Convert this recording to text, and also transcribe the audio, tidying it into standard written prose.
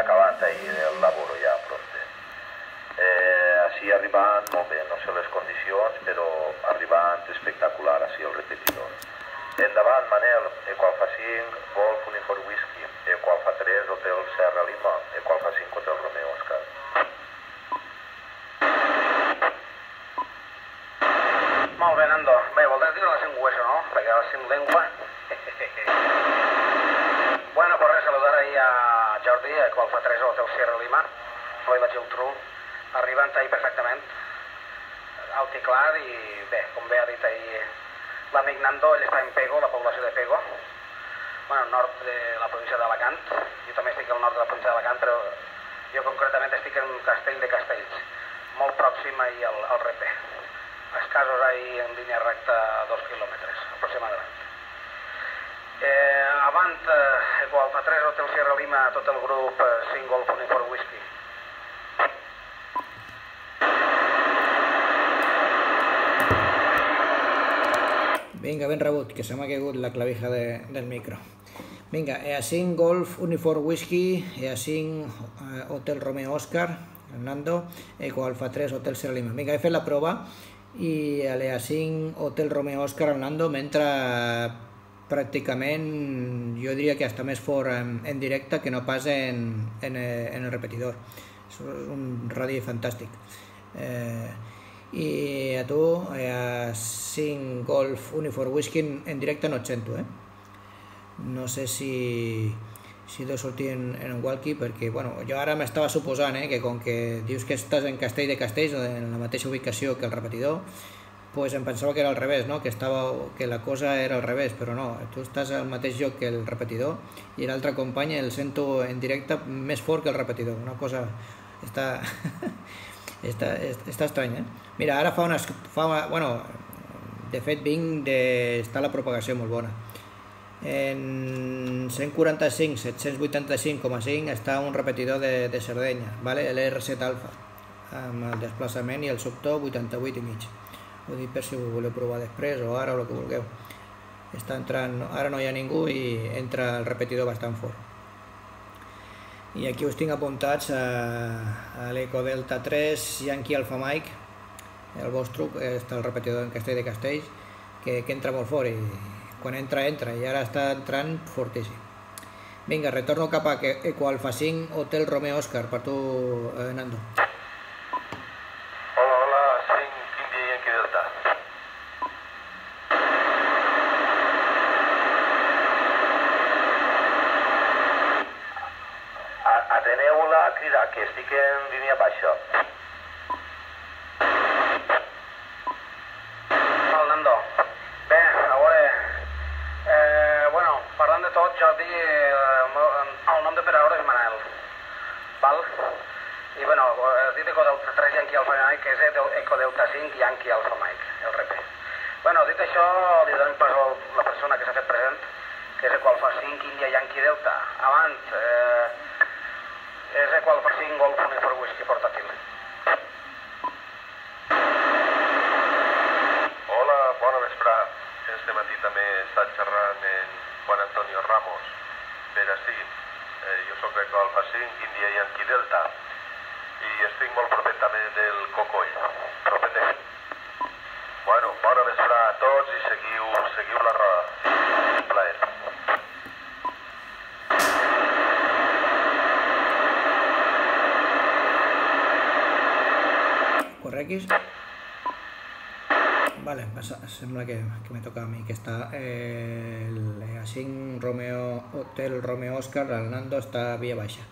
acabant ahir el laboro ja prompte. Així arribant molt bé, no sé les condicions, però arribant espectacular així el repetidor. Endavant, Manel, Eco Alfa 5, Golf Uniform Whisky, Eco Alfa 3, Hotel Serra Lima, Eco Alfa 5, Hotel Romeo Oscar. Molt bé, Nando. Bé, voldràs dir a la 5 hueso, no? Perquè a la 5 lengua... Bueno, pues res, saludar ahir a Jordi, Eco Alfa 3, Hotel Sierra Lima. Hoy la Gil True, arribant ahir perfectament, alt i clar, i bé, com bé ha dit ahir l'amic Nando, ell està en Pego, la població de Pego, bueno, nord de la província d'Alacant. Jo també estic al nord de la província d'Alacant, però jo concretament estic en Castell de Castells, molt pròxim ahir al Repe. Escasos ahir en línia recta 2 quilòmetres, aproximadament. Avant, Eco Alfa 3, Hotel Sierra Lima, tot el grup 5 Golf Uniform Whisky. Vinga, ben rebut, que se m'ha caigut la clavija del micro. Vinga, EA5 Golf Uniform Whisky, EA5 Hotel Romeo Oscar, Nando, Eco Alfa 3 Hotel Sierra Lima. Vinga, he fet la prova i a l'EA5 Hotel Romeo Oscar, Nando, m'entra pràcticament, jo diria que està més fort en directe que no pas en el repetidor. És un radi fantàstic. I a tu, a 5 Golf Uniform Whisky en directe no et sento, no sé si deu sortir en walkie, perquè bueno, jo ara m'estava suposant que com que dius que estàs en Castell de Castells, en la mateixa ubicació que el repetidor, pues em pensava que era al revés, no? Que la cosa era al revés, però no, tu estàs al mateix lloc que el repetidor i l'altre company el sento en directe més fort que el repetidor, una cosa està... Està estrany, Mira, ara bueno, de fet està la propagació molt bona. En 145, 785,5 està un repetidor de Sardenya, l'R7 Alfa, amb el desplaçament i el subto 88,5. Ho dic per si ho voleu provar després o ara o el que vulgueu. Està entrant, ara no hi ha ningú i entra el repetidor bastant fort. I aquí us tinc apuntats a l'Eco Delta 3 Yankee Alfa Mike, el vostre, que està el repetidor en Castell de Castells, que entra molt fort i quan entra i ara està entrant fortíssim. Vinga, retorno cap a Eco Alfa 5 Hotel Romeo Oscar per tu, Nando. Hola, 5 India Yankee Delta. Ateneu-la a cridar, que estic en línia baixa. Nando. Bé, a veure, bueno, parlant de tot, Jordi, el nom de per ara és Manel, val? I bueno, has dit Eco Delta 3 Yankee Alfa Mike, que és Eco Delta 5 Yankee Alfa Mike, el RP. Bueno, dit això, li donem pas a la persona que s'ha fet present, que és Eco Alfa 5 India Yankee Delta. Abans, és Eco Alfa 5 Golf Uniform Whisky portàtil. Hola, bona vesprà. Este matí també he estat xerrant amb Juan Antonio Ramos. Però sí, jo soc Eco Alfa 5 India Yankee Delta i estic molt propet també del Cocoll. Propetet. Bueno, bona vesprà a tots i seguiu la roda. Un plaer. Correguis? Vale, sembla que me toca a mi, que està el 5 Hotel Romeo Oscar, el Nando està via baixa.